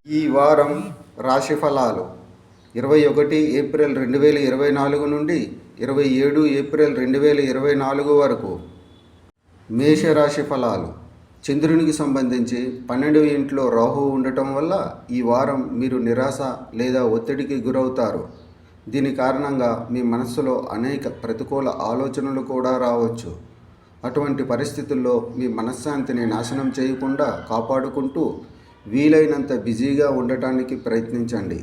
ఈ వారం రాశి ఫలాలు 21 ఏప్రిల్ 2024 నుండి 27 ఏప్రిల్ 2024 వరకు. మేషరాశి ఫలాలు. చంద్రునికి సంబంధించి 12వ ఇంట్లో రాహువు ఉండటం వల్ల ఈ వారం మీరు నిరాశ లేదా ఒత్తిడికి గురవుతారు. దీని కారణంగా మీ మనస్సులో అనేక ప్రతికూల ఆలోచనలు కూడా రావచ్చు. అటువంటి పరిస్థితుల్లో మీ మనశ్శాంతిని నాశనం చేయకుండా కాపాడుకుంటూ వీలైనంత బిజీగా ఉండటానికి ప్రయత్నించండి.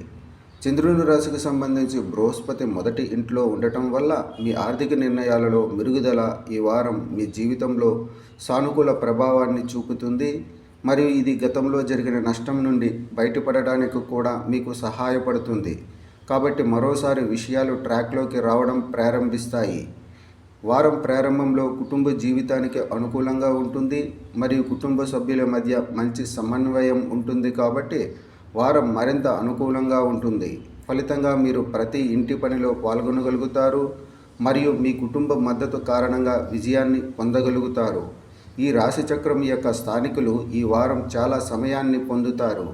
చంద్రుని రాశికి సంబంధించి బృహస్పతి మొదటి ఇంట్లో ఉండటం వల్ల మీ ఆర్థిక నిర్ణయాలలో మెరుగుదల ఈ వారం మీ జీవితంలో సానుకూల ప్రభావాన్ని చూపుతుంది మరియు ఇది గతంలో జరిగిన నష్టం నుండి బయటపడడానికి కూడా మీకు సహాయపడుతుంది. కాబట్టి మరోసారి విషయాలు ట్రాక్లోకి రావడం ప్రారంభిస్తాయి. వారం ప్రారంభంలో కుటుంబ జీవితానికి అనుకూలంగా ఉంటుంది మరియు కుటుంబ సభ్యుల మధ్య మంచి సమన్వయం ఉంటుంది కాబట్టి వారం మరింత అనుకూలంగా ఉంటుంది. ఫలితంగా మీరు ప్రతి ఇంటి పనిలో పాల్గొనగలుగుతారు మరియు మీ కుటుంబ మద్దతు కారణంగా విజయాన్ని పొందగలుగుతారు. ఈ రాశిచక్రం యొక్క స్థానికులు ఈ వారం చాలా సమయాన్ని పొందుతారు,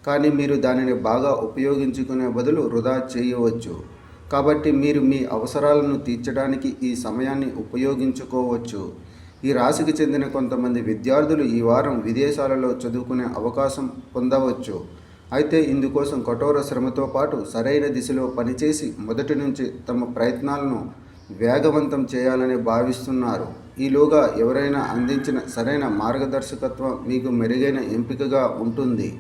కానీ మీరు దానిని బాగా ఉపయోగించుకునే బదులు వృధా చేయవచ్చు. కాబట్టి మీరు మీ అవసరాలను తీర్చడానికి ఈ సమయాన్ని ఉపయోగించుకోవచ్చు. ఈ రాశికి చెందిన కొంతమంది విద్యార్థులు ఈ వారం విదేశాలలో చదువుకునే అవకాశం పొందవచ్చు. అయితే ఇందుకోసం కఠోర శ్రమతో పాటు సరైన దిశలో పనిచేసి మొదటి నుంచి తమ ప్రయత్నాలను వేగవంతం చేయాలని భావిస్తున్నారు. ఈలోగా ఎవరైనా అందించిన సరైన మార్గదర్శకత్వం మీకు మెరుగైన ఎంపికగా ఉంటుంది.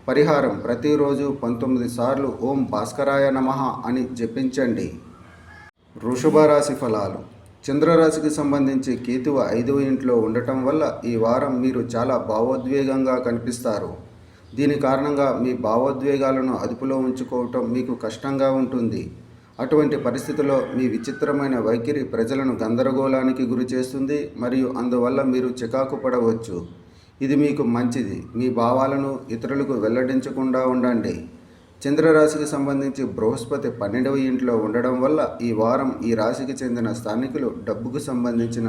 పరిహారం: ప్రతిరోజు 19 సార్లు ఓం భాస్కరాయ నమః అని జపించండి. వృషభ రాశి ఫలాలు. చంద్రరాశికి సంబంధించి కేతువు 5వ ఇంట్లో ఉండటం వల్ల ఈ వారం మీరు చాలా భావోద్వేగంగా కనిపిస్తారు. దీని కారణంగా మీ భావోద్వేగాలను అదుపులో ఉంచుకోవటం మీకు కష్టంగా ఉంటుంది. అటువంటి పరిస్థితుల్లో మీ విచిత్రమైన వైఖరి ప్రజలను గందరగోళానికి గురిచేస్తుంది మరియు అందువల్ల మీరు చికాకు పడవచ్చు. ఇది మీకు మంచిది. మీ భావాలను ఇతరులకు వెల్లడించకుండా ఉండండి. చంద్రరాశికి సంబంధించి బృహస్పతి 12వ ఇంట్లో ఉండడం వల్ల ఈ వారం ఈ రాశికి చెందిన స్థానికులు డబ్బుకు సంబంధించిన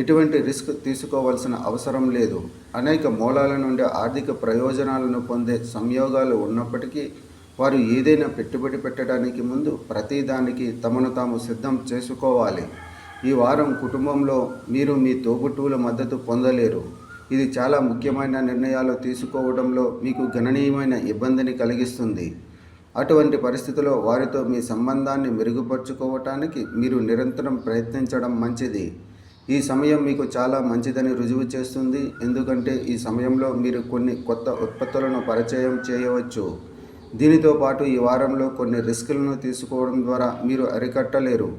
ఎటువంటి రిస్క్ తీసుకోవాల్సిన అవసరం లేదు. అనేక మూలాల నుండి ఆర్థిక ప్రయోజనాలను పొందే సంయోగాలు ఉన్నప్పటికీ వారు ఏదైనా పెట్టుబడి పెట్టడానికి ముందు ప్రతిదానికి తమను తాము సిద్ధం చేసుకోవాలి. ఈ వారం కుటుంబంలో మీరు మీ తోబుట్టువుల మద్దతు పొందలేరు. ఇది చాలా ముఖ్యమైన నిర్ణయాలు తీసుకోవడంలో మీకు గణనీయమైన ఇబ్బందిని కలిగిస్తుంది. అటువంటి పరిస్థితిలో వారితో మీ సంబంధాన్ని మెరుగుపరుచుకోవటానికి మీరు నిరంతరం ప్రయత్నించడం మంచిది. ఈ సమయం మీకు చాలా మంచిదని రుజువు చేస్తుంది, ఎందుకంటే ఈ సమయంలో మీరు కొన్ని కొత్త ఉత్పత్తులను పరిచయం చేయవచ్చు. దీనితో పాటు ఈ వారంలో కొన్ని రిస్కులను తీసుకోవడం ద్వారా మీరు అరికట్టలేరు.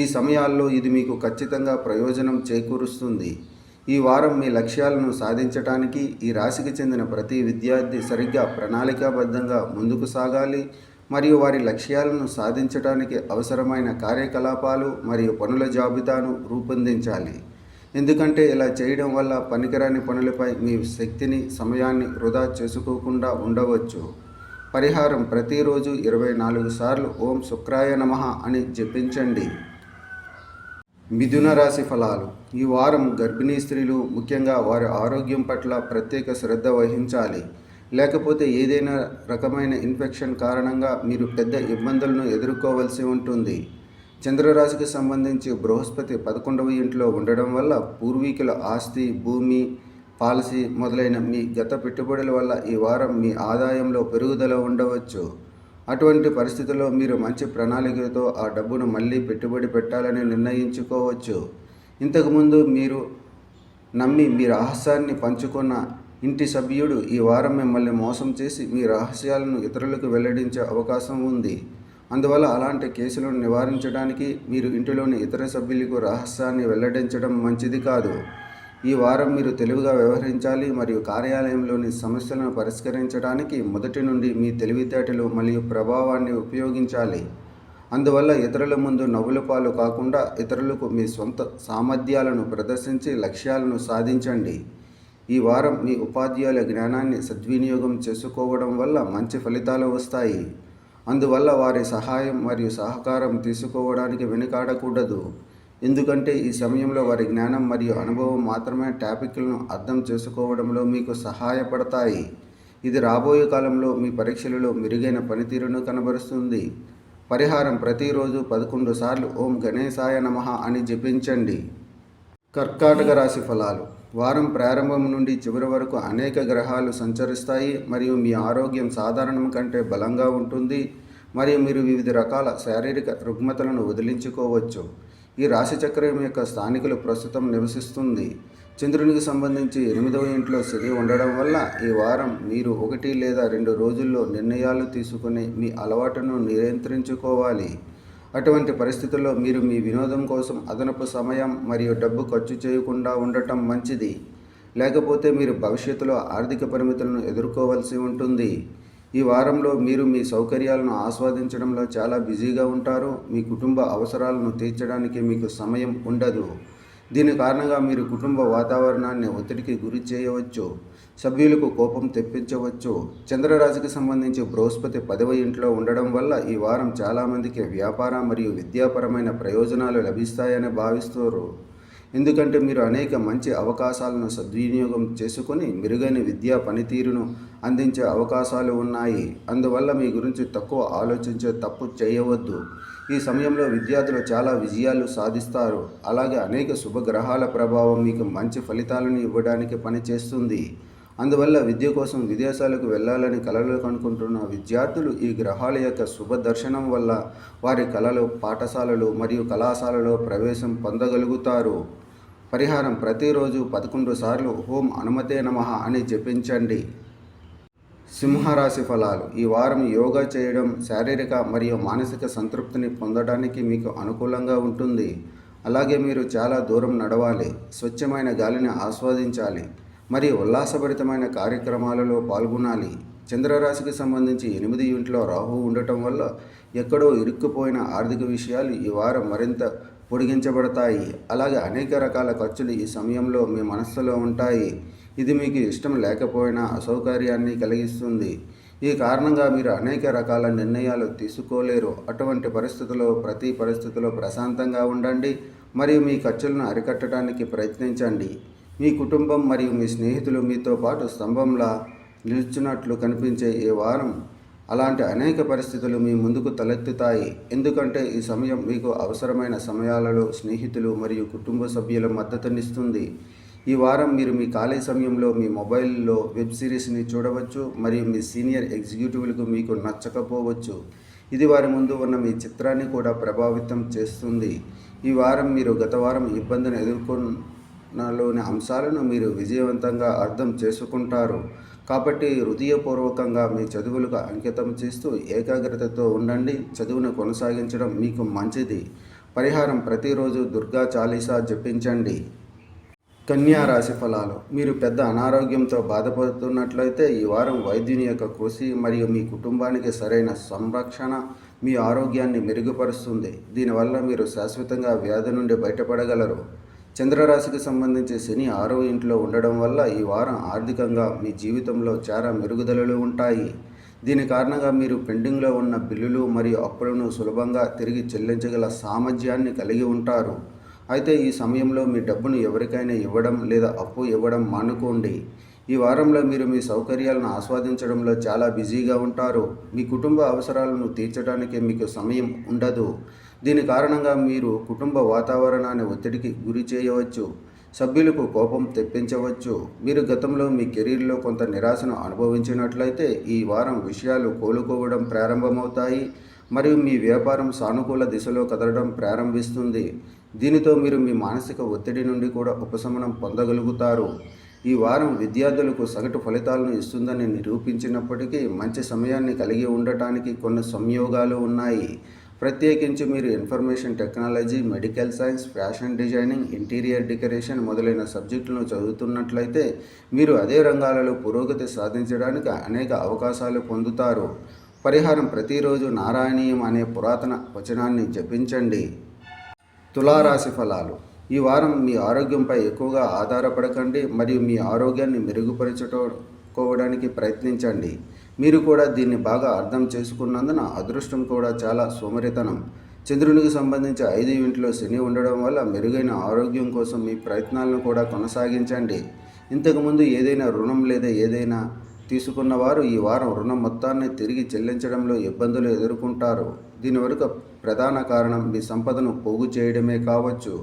ఈ సమయాల్లో ఇది మీకు ఖచ్చితంగా ప్రయోజనం చేకూరుస్తుంది. ఈ వారం మీ లక్ష్యాలను సాధించడానికి ఈ రాశికి చెందిన ప్రతి విద్యార్థి సరిగ్గా ప్రణాళికాబద్ధంగా ముందుకు సాగాలి మరియు వారి లక్ష్యాలను సాధించడానికి అవసరమైన కార్యకలాపాలు మరియు పనుల జాబితాను రూపొందించాలి. ఎందుకంటే ఇలా చేయడం వల్ల పనికిరాని పనులపై మీ శక్తిని, సమయాన్ని వృధా చేసుకోకుండా ఉండవచ్చు. పరిహారం: ప్రతిరోజు 24 సార్లు ఓం శుక్రాయ నమః అని జపించండి. మిథున రాశి ఫలాలు. ఈ వారం గర్భిణీ స్త్రీలు ముఖ్యంగా వారి ఆరోగ్యం పట్ల ప్రత్యేక శ్రద్ధ వహించాలి, లేకపోతే ఏదైనా రకమైన ఇన్ఫెక్షన్ కారణంగా మీరు పెద్ద ఇబ్బందులను ఎదుర్కోవలసి ఉంటుంది. చంద్రరాశికి సంబంధించి బృహస్పతి 11వ ఇంట్లో ఉండడం వల్ల పూర్వీకుల ఆస్తి, భూమి, పాలసీ మొదలైన మీ గత పెట్టుబడుల వల్ల ఈ వారం మీ ఆదాయంలో పెరుగుదల ఉండవచ్చు. అటువంటి పరిస్థితుల్లో మీరు మంచి ప్రణాళికతో ఆ డబ్బును మళ్ళీ పెట్టుబడి పెట్టాలని నిర్ణయించుకోవచ్చు. ఇంతకుముందు మీరు నమ్మి మీ రహస్యాన్ని పంచుకున్న ఇంటి సభ్యుడు ఈ వారం మిమ్మల్ని మోసం చేసి మీ రహస్యాలను ఇతరులకు వెల్లడించే అవకాశం ఉంది. అందువల్ల అలాంటి కేసులను నివారించడానికి మీరు ఇంటిలోని ఇతర సభ్యులకు రహస్యాన్ని వెల్లడించడం మంచిది కాదు. ఈ వారం మీరు తెలివిగా వ్యవహరించాలి మరియు కార్యాలయంలోని సమస్యలను పరిష్కరించడానికి మొదటి నుండి మీ తెలివితేటలు మరియు ప్రభావాన్ని ఉపయోగించాలి. అందువల్ల ఇతరుల ముందు నవ్వుల పాలు కాకుండా ఇతరులకు మీ సొంత సామర్థ్యాలను ప్రదర్శించి లక్ష్యాలను సాధించండి. ఈ వారం మీ ఉపాధ్యాయుల జ్ఞానాన్ని సద్వినియోగం చేసుకోవడం వల్ల మంచి ఫలితాలు వస్తాయి. అందువల్ల వారి సహాయం మరియు సహకారం తీసుకోవడానికి వెనుకాడకూడదు. ఎందుకంటే ఈ సమయంలో వారి జ్ఞానం మరియు అనుభవం మాత్రమే టాపిక్లను అర్థం చేసుకోవడంలో మీకు సహాయపడతాయి. ఇది రాబోయే కాలంలో మీ పరీక్షలలో మెరుగైన పనితీరును కనబరుస్తుంది. పరిహారం: ప్రతిరోజు 11 సార్లు ఓం గణేశాయ నమః అని జపించండి. కర్కాటక రాశి ఫలాలు. వారం ప్రారంభం నుండి చివరి వరకు అనేక గ్రహాలు సంచరిస్తాయి మరియు మీ ఆరోగ్యం సాధారణం కంటే బలంగా ఉంటుంది మరియు మీరు వివిధ రకాల శారీరక రుగ్మతలను వదిలించుకోవచ్చు. ఈ రాశి చక్రం యొక్క స్థానికులు ప్రస్తుతం నివసిస్తుంది. చంద్రునికి సంబంధించి 8వ ఇంట్లో శని ఉండడం వల్ల ఈ వారం మీరు 1 లేదా 2 రోజుల్లో నిర్ణయాలు తీసుకుని మీ అలవాటును నియంత్రించుకోవాలి. అటువంటి పరిస్థితుల్లో మీరు మీ వినోదం కోసం అదనపు సమయం మరియు డబ్బు ఖర్చు చేయకుండా ఉండటం మంచిది. లేకపోతే మీరు భవిష్యత్తులో ఆర్థిక పరిమితులను ఎదుర్కోవాల్సి ఉంటుంది. ఈ వారంలో మీరు మీ సౌకర్యాలను ఆస్వాదించడంలో చాలా బిజీగా ఉంటారు. మీ కుటుంబ అవసరాలను తీర్చడానికి మీకు సమయం ఉండదు. దీని కారణంగా మీరు కుటుంబ వాతావరణాన్ని ఒత్తిడికి గురి చేయవచ్చు, సభ్యులకు కోపం తెప్పించవచ్చు. చంద్రరాశికి సంబంధించి బృహస్పతి 10వ ఇంట్లో ఉండడం వల్ల ఈ వారం చాలామందికి వ్యాపార మరియు విద్యాపరమైన ప్రయోజనాలు లభిస్తాయని భావిస్తారు. ఎందుకంటే మీరు అనేక మంచి అవకాశాలను సద్వినియోగం చేసుకొని మెరుగైన విద్యా పనితీరును అందించే అవకాశాలు ఉన్నాయి. అందువల్ల మీ గురించి తక్కువ ఆలోచించే తప్పు చేయవద్దు. ఈ సమయంలో విద్యార్థులు చాలా విజయాలు సాధిస్తారు. అలాగే అనేక శుభగ్రహాల ప్రభావం మీకు మంచి ఫలితాలను ఇవ్వడానికి పనిచేస్తుంది. అందువల్ల విద్య కోసం విదేశాలకు వెళ్ళాలని కలలు కనుకుంటున్న విద్యార్థులు ఈ గ్రహాల యొక్క శుభ దర్శనం వల్ల వారి కళలు, పాఠశాలలు మరియు కళాశాలలో ప్రవేశం పొందగలుగుతారు. పరిహారం: ప్రతిరోజు 11 సార్లు ఓం హనుమతే నమః అని జపించండి. సింహరాశి ఫలాలు. ఈ వారం యోగా చేయడం శారీరక మరియు మానసిక సంతృప్తిని పొందడానికి మీకు అనుకూలంగా ఉంటుంది. అలాగే మీరు చాలా దూరం నడవాలి, స్వచ్ఛమైన గాలిని ఆస్వాదించాలి మరియు ఉల్లాసభరితమైన కార్యక్రమాలలో పాల్గొనాలి. చంద్రరాశికి సంబంధించి 8వ ఇంట్లో రాహువు ఉండటం వల్ల ఎక్కడో ఇరుక్కుపోయిన ఆర్థిక విషయాలు ఈ వారం మరింత పొడిగించబడతాయి. అలాగే అనేక రకాల ఖర్చులు ఈ సమయంలో మీ మనస్సులో ఉంటాయి. ఇది మీకు ఇష్టం లేకపోయినా అసౌకర్యాన్ని కలిగిస్తుంది. ఈ కారణంగా మీరు అనేక రకాల నిర్ణయాలు తీసుకోలేరు. అటువంటి ప్రతి పరిస్థితిలో ప్రశాంతంగా ఉండండి మరియు మీ ఖర్చులను అరికట్టడానికి ప్రయత్నించండి. మీ కుటుంబం మరియు మీ స్నేహితులు మీతో పాటు స్తంభంలా నిలుచున్నట్లు కనిపించే ఈ వారం అలాంటి అనేక పరిస్థితులు మీ ముందుకు తలెత్తుతాయి. ఎందుకంటే ఈ సమయం మీకు అవసరమైన సమయాలలో స్నేహితులు మరియు కుటుంబ సభ్యుల మద్దతునిస్తుంది. ఈ వారం మీరు మీ ఖాళీ సమయంలో మీ మొబైల్లో వెబ్ సిరీస్ని చూడవచ్చు మరియు మీ సీనియర్ ఎగ్జిక్యూటివ్లకు మీకు నచ్చకపోవచ్చు. ఇది వారి ముందు ఉన్న మీ చిత్రాన్ని కూడా ప్రభావితం చేస్తుంది. ఈ వారం మీరు గత వారం ఇబ్బందిని ఎదుర్కొన్నలోని అంశాలను మీరు విజయవంతంగా అర్థం చేసుకుంటారు. కాబట్టి హృదయపూర్వకంగా మీ చదువులకు అంకితం చేస్తూ ఏకాగ్రతతో ఉండండి. చదువును కొనసాగించడం మీకు మంచిది. పరిహారం: ప్రతిరోజు దుర్గా చాలీసా జపించండి. కన్యా రాశి ఫలాలు. మీరు పెద్ద అనారోగ్యంతో బాధపడుతున్నట్లయితే ఈ వారం వైద్యుని యొక్క కృషి మరియు మీ కుటుంబానికి సరైన సంరక్షణ మీ ఆరోగ్యాన్ని మెరుగుపరుస్తుంది. దీనివల్ల మీరు శాశ్వతంగా వ్యాధి నుండి బయటపడగలరు. చంద్రరాశికి సంబంధించి శని 6వ ఇంట్లో ఉండడం వల్ల ఈ వారం ఆర్థికంగా మీ జీవితంలో చాలా మెరుగుదలలు ఉంటాయి. దీని కారణంగా మీరు పెండింగ్లో ఉన్న బిల్లులు మరియు అప్పులను సులభంగా తిరిగి చెల్లించగల సామర్థ్యాన్ని కలిగి ఉంటారు. అయితే ఈ సమయంలో మీ డబ్బును ఎవరికైనా ఇవ్వడం లేదా అప్పు ఇవ్వడం మానుకోండి. ఈ వారంలో మీరు మీ సౌకర్యాలను ఆస్వాదించడంలో చాలా బిజీగా ఉంటారు. మీ కుటుంబ అవసరాలను తీర్చడానికి మీకు సమయం ఉండదు. దీని కారణంగా మీరు కుటుంబ వాతావరణాన్ని ఒత్తిడికి గురి చేయవచ్చు, సభ్యులకు కోపం తెప్పించవచ్చు. మీరు గతంలో మీ కెరీర్లో కొంత నిరాశను అనుభవించినట్లయితే ఈ వారం విషయాలు కోలుకోవడం ప్రారంభమవుతాయి మరియు మీ వ్యాపారం సానుకూల దిశలో కదలడం ప్రారంభిస్తుంది. దీనితో మీరు మీ మానసిక ఒత్తిడి నుండి కూడా ఉపశమనం పొందగలుగుతారు. ఈ వారం విద్యార్థులకు సగటు ఫలితాలను ఇస్తుందని నిరూపించినప్పటికీ మంచి సమయాన్ని కలిగి ఉండటానికి కొన్ని సంయోగాలు ఉన్నాయి. ప్రత్యేకించి మీరు information technology, medical science, fashion designing, interior decoration మొదలైన సబ్జెక్టులను చదువుతున్నట్లయితే మీరు అదే రంగాలలో పురోగతి సాధించడానికి అనేక అవకాశాలు పొందుతారు. పరిహారం: ప్రతిరోజు నారాయణీయం అనే పురాతన వచనాన్ని జపించండి. తులారాశి ఫలాలు. ఈ వారం మీ ఆరోగ్యంపై ఎక్కువగా ఆధారపడకండి మరియు మీ ఆరోగ్యాన్ని మెరుగుపరచుకోవడానికి ప్రయత్నించండి. మీరు కూడా దీన్ని బాగా అర్థం చేసుకున్నందున అదృష్టం కూడా చాలా సోమరితనం. చంద్రునికి సంబంధించి 5వ ఇంట్లో శని ఉండడం వల్ల మెరుగైన ఆరోగ్యం కోసం మీ ప్రయత్నాలను కూడా కొనసాగించండి. ఇంతకుముందు ఏదైనా రుణం లేదా ఏదైనా తీసుకున్న వారు ఈ వారం రుణం మొత్తాన్ని తిరిగి చెల్లించడంలో ఇబ్బందులు ఎదుర్కొంటారు. దీని వెనుక ప్రధాన కారణం మీ సంపదను పోగు చేయడమే కావచ్చు.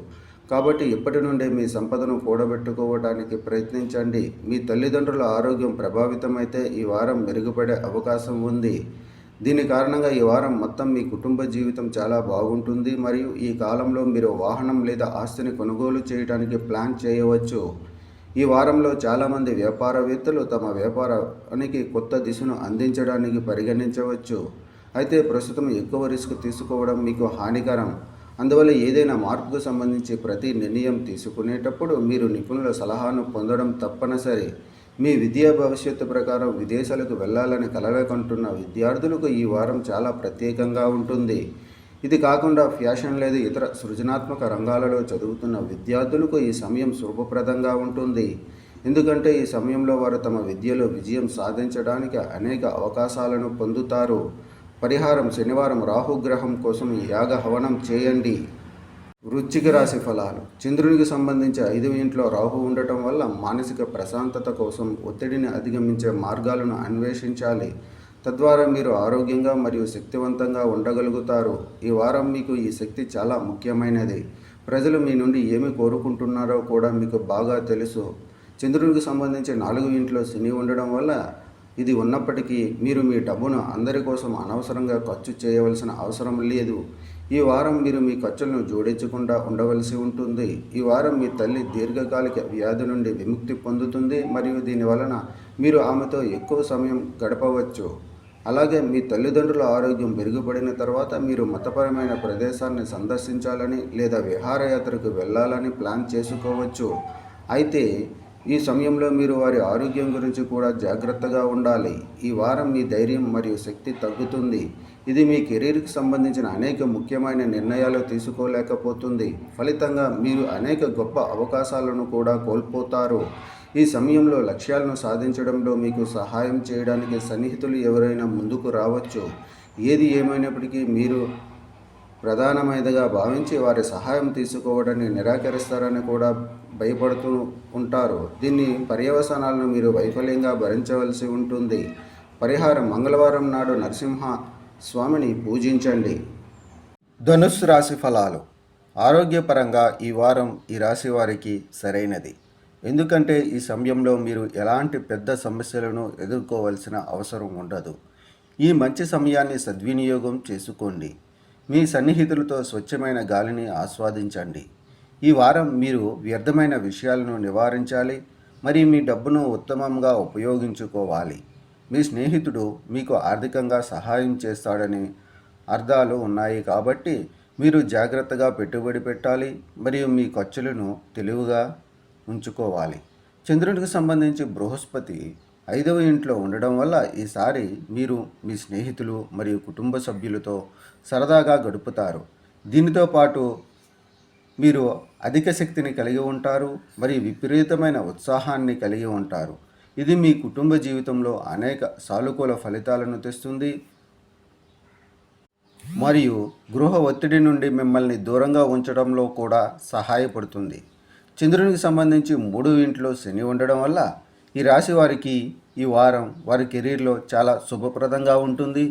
కాబట్టి ఇప్పటి నుండే మీ సంపదను కూడబెట్టుకోవడానికి ప్రయత్నించండి. మీ తల్లిదండ్రుల ఆరోగ్యం ప్రభావితమైతే ఈ వారం మెరుగుపడే అవకాశం ఉంది. దీని కారణంగా ఈ వారం మొత్తం మీ కుటుంబ జీవితం చాలా బాగుంటుంది మరియు ఈ కాలంలో మీరు వాహనం లేదా ఆస్తిని కొనుగోలు చేయడానికి ప్లాన్ చేయవచ్చు. ఈ వారంలో చాలామంది వ్యాపారవేత్తలు తమ వ్యాపారానికి కొత్త దిశను అందించడానికి పరిగణించవచ్చు. అయితే ప్రస్తుతం ఎక్కువ రిస్క్ తీసుకోవడం మీకు హానికరం. అందువల్ల ఏదైనా మార్పుకు సంబంధించి ప్రతి నిర్ణయం తీసుకునేటప్పుడు మీరు నిపుణుల సలహాను పొందడం తప్పనిసరి. మీ విద్యా భవిష్యత్తు ప్రకారం విదేశాలకు వెళ్ళాలని కలలుకంటున్న విద్యార్థులకు ఈ వారం చాలా ప్రత్యేకంగా ఉంటుంది. ఇది కాకుండా ఫ్యాషన్ లేదా ఇతర సృజనాత్మక రంగాలలో చదువుతున్న విద్యార్థులకు ఈ సమయం శుభప్రదంగా ఉంటుంది. ఎందుకంటే ఈ సమయంలో వారు తమ విద్యలో విజయం సాధించడానికి అనేక అవకాశాలను పొందుతారు. పరిహారం: శనివారం రాహుగ్రహం కోసం యాగ హవనం చేయండి. వృశ్చిక రాశి ఫలాలు. చంద్రునికి సంబంధించి 5వ ఇంట్లో రాహు ఉండటం వల్ల మానసిక ప్రశాంతత కోసం ఒత్తిడిని అధిగమించే మార్గాలను అన్వేషించాలి. తద్వారా మీరు ఆరోగ్యంగా మరియు శక్తివంతంగా ఉండగలుగుతారు. ఈ వారం మీకు ఈ శక్తి చాలా ముఖ్యమైనది. ప్రజలు మీ నుండి ఏమి కోరుకుంటున్నారో కూడా మీకు బాగా తెలుసు. చంద్రునికి సంబంధించి 4వ ఇంట్లో శని ఉండడం వల్ల ఇది ఉన్నప్పటికీ మీరు మీ డబ్బును అందరి కోసం అనవసరంగా ఖర్చు చేయవలసిన అవసరం లేదు. ఈ వారం మీరు మీ ఖర్చులను జోడించకుండా ఉండవలసి ఉంటుంది. ఈ వారం మీ తల్లి దీర్ఘకాలిక వ్యాధి నుండి విముక్తి పొందుతుంది మరియు దీనివలన మీరు ఆమెతో ఎక్కువ సమయం గడపవచ్చు. అలాగే మీ తల్లిదండ్రుల ఆరోగ్యం మెరుగుపడిన తర్వాత మీరు మతపరమైన ప్రదేశాన్ని సందర్శించాలని లేదా విహారయాత్రకు వెళ్ళాలని ప్లాన్ చేసుకోవచ్చు. అయితే ఈ సమయంలో మీరు వారి ఆరోగ్యం గురించి కూడా జాగ్రత్తగా ఉండాలి. ఈ వారం మీ ధైర్యం మరియు శక్తి తగ్గుతుంది. ఇది మీ కెరీర్కి సంబంధించిన అనేక ముఖ్యమైన నిర్ణయాలు తీసుకోలేకపోతుంది. ఫలితంగా మీరు అనేక గొప్ప అవకాశాలను కూడా కోల్పోతారు. ఈ సమయంలో లక్ష్యాలను సాధించడంలో మీకు సహాయం చేయడానికి సన్నిహితులు ఎవరైనా ముందుకు రావచ్చు. ఏది ఏమైనప్పటికీ మీరు ప్రధానమైనదిగా భావించి వారి సహాయం తీసుకోవడాన్ని నిరాకరిస్తారని కూడా భయపడుతూ ఉంటారు. దీన్ని పర్యవసానాలను మీరు వైఫల్యంగా భరించవలసి ఉంటుంది. పరిహారం: మంగళవారం నాడు నరసింహ స్వామిని పూజించండి. ధనుస్సు రాశి ఫలాలు. ఆరోగ్యపరంగా ఈ వారం ఈ రాశి వారికి సరైనది. ఎందుకంటే ఈ సమయంలో మీరు ఎలాంటి పెద్ద సమస్యలను ఎదుర్కోవాల్సిన అవసరం ఉండదు. ఈ మంచి సమయాన్ని సద్వినియోగం చేసుకోండి. మీ సన్నిహితులతో స్వచ్ఛమైన గాలిని ఆస్వాదించండి. ఈ వారం మీరు వ్యర్థమైన విషయాలను నివారించాలి మరియు మీ డబ్బును ఉత్తమంగా ఉపయోగించుకోవాలి. మీ స్నేహితుడు మీకు ఆర్థికంగా సహాయం చేస్తాడని అర్థాలు ఉన్నాయి కాబట్టి మీరు జాగ్రత్తగా పెట్టుబడి పెట్టాలి మరియు మీ ఖర్చులను తెలివిగా ఉంచుకోవాలి. చంద్రునికి సంబంధించి బృహస్పతి 5వ ఇంట్లో ఉండడం వల్ల ఈసారి మీరు మీ స్నేహితులు మరియు కుటుంబ సభ్యులతో సరదాగా గడుపుతారు. దీనితో పాటు మీరు అధిక శక్తిని కలిగి ఉంటారు మరియు విపరీతమైన ఉత్సాహాన్ని కలిగి ఉంటారు. ఇది మీ కుటుంబ జీవితంలో అనేక సానుకూల ఫలితాలను తెస్తుంది మరియు గృహ ఒత్తిడి నుండి మిమ్మల్ని దూరంగా ఉంచడంలో కూడా సహాయపడుతుంది. చంద్రునికి సంబంధించి 3వ ఇంట్లో శని ఉండడం వల్ల ఈ రాశి వారికి ఈ వారం వారి కెరీర్లో చాలా శుభప్రదంగా ఉంటుంది.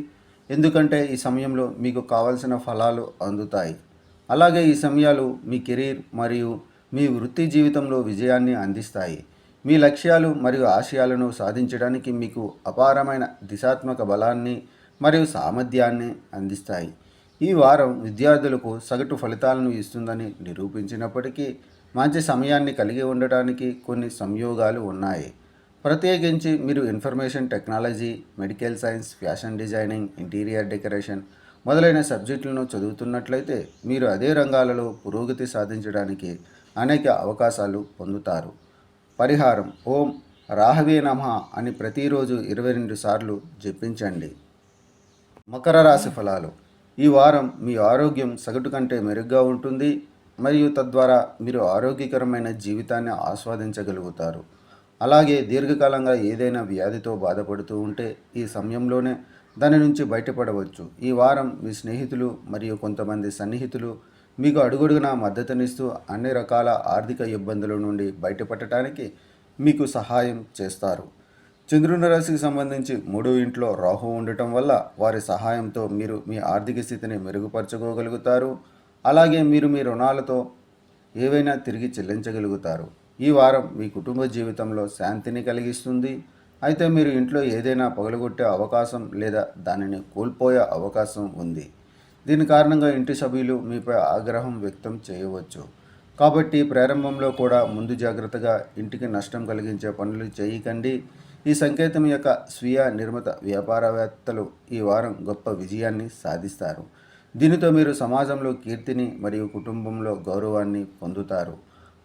ఎందుకంటే ఈ సమయంలో మీకు కావాల్సిన ఫలాలు అందుతాయి. అలాగే ఈ సమయాలు మీ కెరీర్ మరియు మీ వృత్తి జీవితంలో విజయాన్ని అందిస్తాయి. మీ లక్ష్యాలు మరియు ఆశయాలను సాధించడానికి మీకు అపారమైన దిశాత్మక బలాన్ని మరియు సామర్థ్యాన్ని అందిస్తాయి. ఈ వారం విద్యార్థులకు సగటు ఫలితాలను ఇస్తుందని నిరూపించినప్పటికీ మంచి సమయాన్ని కలిగి ఉండటానికి కొన్ని సంయోగాలు ఉన్నాయి. ప్రత్యేకించి మీరు information technology, medical science, fashion designing, interior decoration మొదలైన సబ్జెక్టులను చదువుతున్నట్లయితే మీరు అదే రంగాలలో పురోగతి సాధించడానికి అనేక అవకాశాలు పొందుతారు. పరిహారం: ఓం రాహవే నమః అని ప్రతిరోజు 22 సార్లు జపించండి. మకర రాశి ఫలాలు. ఈ వారం మీ ఆరోగ్యం సగటు కంటే మెరుగ్గా ఉంటుంది మరియు తద్వారా మీరు ఆరోగ్యకరమైన జీవితాన్ని ఆస్వాదించగలుగుతారు. అలాగే దీర్ఘకాలంగా ఏదైనా వ్యాధితో బాధపడుతూ ఉంటే ఈ సమయంలోనే దాని నుంచి బయటపడవచ్చు. ఈ వారం మీ స్నేహితులు మరియు కొంతమంది సన్నిహితులు మీకు అడుగడుగునా మద్దతునిస్తూ అన్ని రకాల ఆర్థిక ఇబ్బందుల నుండి బయటపడటానికి మీకు సహాయం చేస్తారు. చంద్రుని రాశికి సంబంధించి 3వ ఇంట్లో రాహు ఉండటం వల్ల వారి సహాయంతో మీరు మీ ఆర్థిక స్థితిని మెరుగుపరచుకోగలుగుతారు. అలాగే మీరు మీ రుణాలతో ఏవైనా తిరిగి చెల్లించగలుగుతారు. ఈ వారం మీ కుటుంబ జీవితంలో శాంతిని కలిగిస్తుంది. అయితే మీరు ఇంట్లో ఏదైనా పగలగొట్టే అవకాశం లేదా దానిని కోల్పోయే అవకాశం ఉంది. దీని కారణంగా ఇంటి సభ్యులు మీపై ఆగ్రహం వ్యక్తం చేయవచ్చు. కాబట్టి ప్రారంభంలో కూడా ముందు జాగ్రత్తగా ఇంటికి నష్టం కలిగించే పనులు చేయకండి. ఈ సంకేతం యొక్క స్వీయ నిర్మిత వ్యాపారవేత్తలు ఈ వారం గొప్ప విజయాన్ని సాధిస్తారు. దీనితో మీరు సమాజంలో కీర్తిని మరియు కుటుంబంలో గౌరవాన్ని పొందుతారు.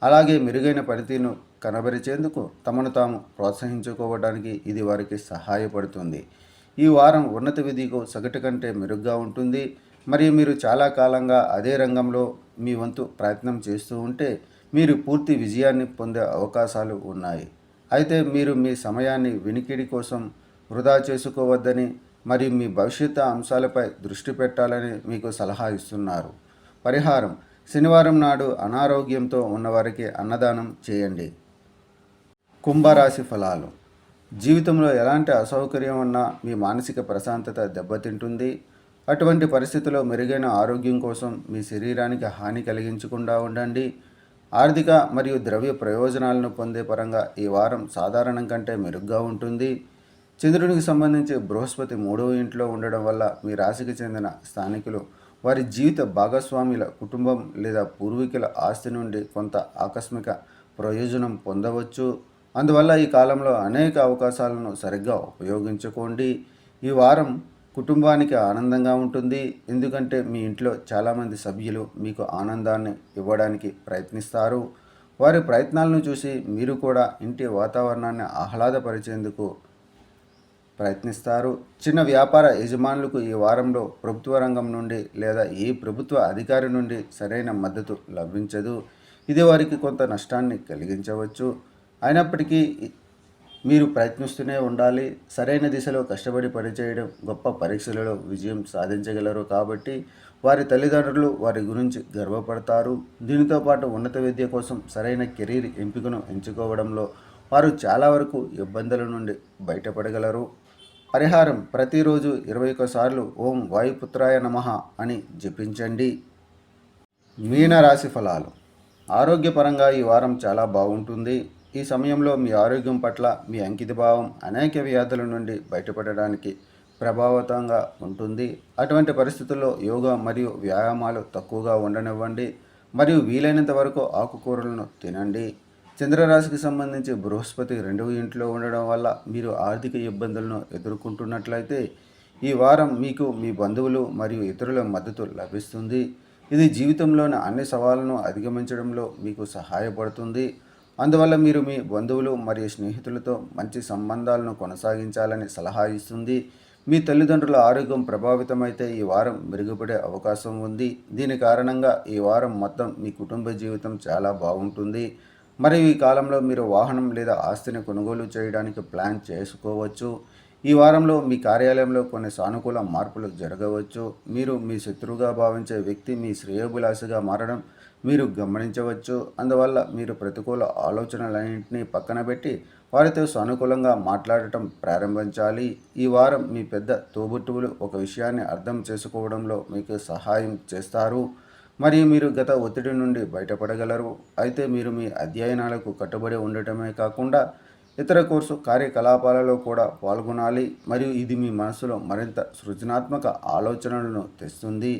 అలాగే మెరుగైన పనితీరును కనబరిచేందుకు తమను తాము ప్రోత్సహించుకోవడానికి ఇది వారికి సహాయపడుతుంది. ఈ వారం ఉన్నత విధికు సగటు కంటే మెరుగ్గా ఉంటుంది. మరియు మీరు చాలా కాలంగా అదే రంగంలో మీ వంతు ప్రయత్నం చేస్తూ ఉంటే మీరు పూర్తి విజయాన్ని పొందే అవకాశాలు ఉన్నాయి. అయితే మీరు మీ సమయాన్ని వినికిడి కోసం వృధా చేసుకోవద్దని మరియు మీ భవిష్యత్తు అంశాలపై దృష్టి పెట్టాలని మీకు సలహా ఇస్తున్నారు. పరిహారం: శనివారం నాడు అనారోగ్యంతో ఉన్నవారికి అన్నదానం చేయండి. కుంభరాశి ఫలాలు. జీవితంలో ఎలాంటి అసౌకర్యం ఉన్నా మీ మానసిక ప్రశాంతత దెబ్బతింటుంది. అటువంటి పరిస్థితుల్లో మెరుగైన ఆరోగ్యం కోసం మీ శరీరానికి హాని కలిగించకుండా ఉండండి. ఆర్థిక మరియు ద్రవ్య ప్రయోజనాలను పొందే పరంగా ఈ వారం సాధారణం కంటే మెరుగ్గా ఉంటుంది. చంద్రునికి సంబంధించి బృహస్పతి 3వ ఇంట్లో ఉండడం వల్ల మీ రాశికి చెందిన స్థానికులు వారి జీవిత భాగస్వాముల కుటుంబం లేదా పూర్వీకుల ఆస్తి నుండి కొంత ఆకస్మిక ప్రయోజనం పొందవచ్చు. అందువల్ల ఈ కాలంలో అనేక అవకాశాలను సరిగ్గా ఉపయోగించుకోండి. ఈ వారం కుటుంబానికి ఆనందంగా ఉంటుంది, ఎందుకంటే మీ ఇంట్లో చాలామంది సభ్యులు మీకు ఆనందాన్ని ఇవ్వడానికి ప్రయత్నిస్తారు. వారి ప్రయత్నాలను చూసి మీరు కూడా ఇంటి వాతావరణాన్ని ఆహ్లాదపరిచేందుకు ప్రయత్నిస్తారు. చిన్న వ్యాపార యజమానులకు ఈ వారంలో ప్రభుత్వ రంగం నుండి లేదా ఏ ప్రభుత్వ అధికారి నుండి సరైన మద్దతు లభించదు. ఇది వారికి కొంత నష్టాన్ని కలిగించవచ్చు. అయినప్పటికీ మీరు ప్రయత్నిస్తూనే ఉండాలి. సరైన దిశలో కష్టపడి పనిచేయడం గొప్ప పరీక్షలలో విజయం సాధించగలరు. కాబట్టి వారి తల్లిదండ్రులు వారి గురించి గర్వపడతారు. దీనితో పాటు ఉన్నత విద్య కోసం సరైన కెరీర్ ఎంపికను ఎంచుకోవడంలో వారు చాలా వరకు ఇబ్బందుల నుండి బయటపడగలరు. పరిహారం: ప్రతిరోజు 21 సార్లు ఓం వాయుపుత్రాయ నమః అని జపించండి. మీనరాశి ఫలాలు. ఆరోగ్యపరంగా ఈ వారం చాలా బాగుంటుంది. ఈ సమయంలో మీ ఆరోగ్యం పట్ల మీ అంకితభావం అనేక వ్యాధుల నుండి బయటపడడానికి ప్రభావితంగా ఉంటుంది. అటువంటి పరిస్థితుల్లో యోగా మరియు వ్యాయామాలు తక్కువగా ఉండనివ్వండి మరియు వీలైనంత వరకు ఆకుకూరలను తినండి. చంద్రరాశికి సంబంధించి బృహస్పతి 2వ ఇంట్లో ఉండడం వల్ల మీరు ఆర్థిక ఇబ్బందులను ఎదుర్కొంటున్నట్లయితే ఈ వారం మీకు మీ బంధువులు మరియు ఇతరుల మద్దతు లభిస్తుంది. ఇది జీవితంలోని అన్ని సవాళ్లను అధిగమించడంలో మీకు సహాయపడుతుంది. అందువల్ల మీరు మీ బంధువులు మరియు స్నేహితులతో మంచి సంబంధాలను కొనసాగించాలని సలహా ఇస్తుంది. మీ తల్లిదండ్రుల ఆరోగ్యం ప్రభావితమైతే ఈ వారం మెరుగుపడే అవకాశం ఉంది. దీని కారణంగా ఈ వారం మొత్తం మీ కుటుంబ జీవితం చాలా బాగుంటుంది. మరియు ఈ కాలంలో మీరు వాహనం లేదా ఆస్తిని కొనుగోలు చేయడానికి ప్లాన్ చేసుకోవచ్చు. ఈ వారంలో మీ కార్యాలయంలో కొన్ని సానుకూల మార్పులు జరగవచ్చు. మీరు మీ శత్రువుగా భావించే వ్యక్తి మీ శ్రేయోభిలాషిగా మారడం మీరు గమనించవచ్చు. అందువల్ల మీరు ప్రతికూల ఆలోచనలన్నింటినీ పక్కన పెట్టి వారితో సానుకూలంగా మాట్లాడటం ప్రారంభించాలి. ఈ వారం మీ పెద్ద తోబుట్టువులు ఒక విషయాన్ని అర్థం చేసుకోవడంలో మీకు సహాయం చేస్తారు మరియు మీరు గత ఒత్తిడి నుండి బయటపడగలరు. అయితే మీరు మీ అధ్యయనాలకు కట్టుబడి ఉండటమే కాకుండా ఇతర కోర్సు కార్యకలాపాలలో కూడా పాల్గొనాలి మరియు ఇది మీ మనసులో మరింత సృజనాత్మక ఆలోచనలను తెస్తుంది.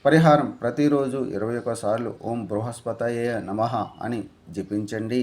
పరిహారం: ప్రతిరోజు 21 సార్లు ఓం బృహస్పతయే నమః అని జపించండి.